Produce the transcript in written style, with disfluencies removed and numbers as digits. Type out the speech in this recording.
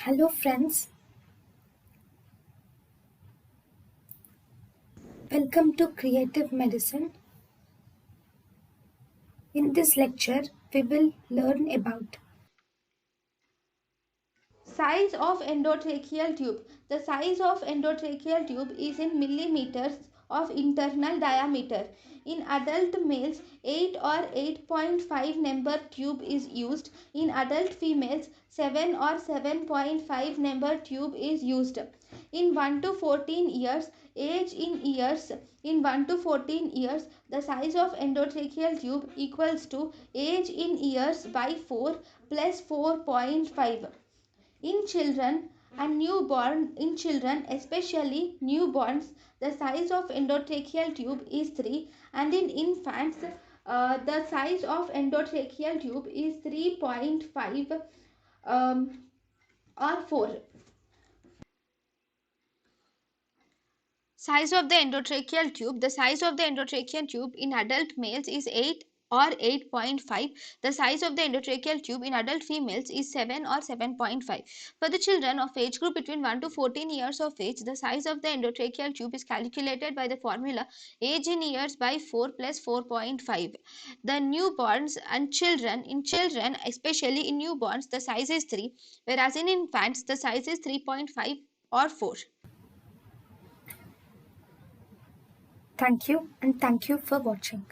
Hello friends, welcome to Creative Medicine. In this lecture, we will learn about Size of endotracheal tube. The size of endotracheal tube is in millimeters of internal diameter. In adult males, 8 or 8.5 number tube is used. In adult females, 7 or 7.5 number tube is used. In 1 to 14 years, age in years, in 1 to 14 years, the size of endotracheal tube equals to age in years by 4 plus 4.5. In children especially newborns, the size of endotracheal tube is 3, and in infants the size of endotracheal tube is 3.5 or 4. Size of the endotracheal tube. The size of the endotracheal tube in adult males is 8 or 8.5. The size of the endotracheal tube in adult females is 7 or 7.5. For the children of age group between 1 to 14 years of age, the size of the endotracheal tube is calculated by the formula age in years by 4 plus 4.5. The newborns and children especially in newborns, the size is 3, whereas in infants the size is 3.5 or 4. thank you and thank you for watching.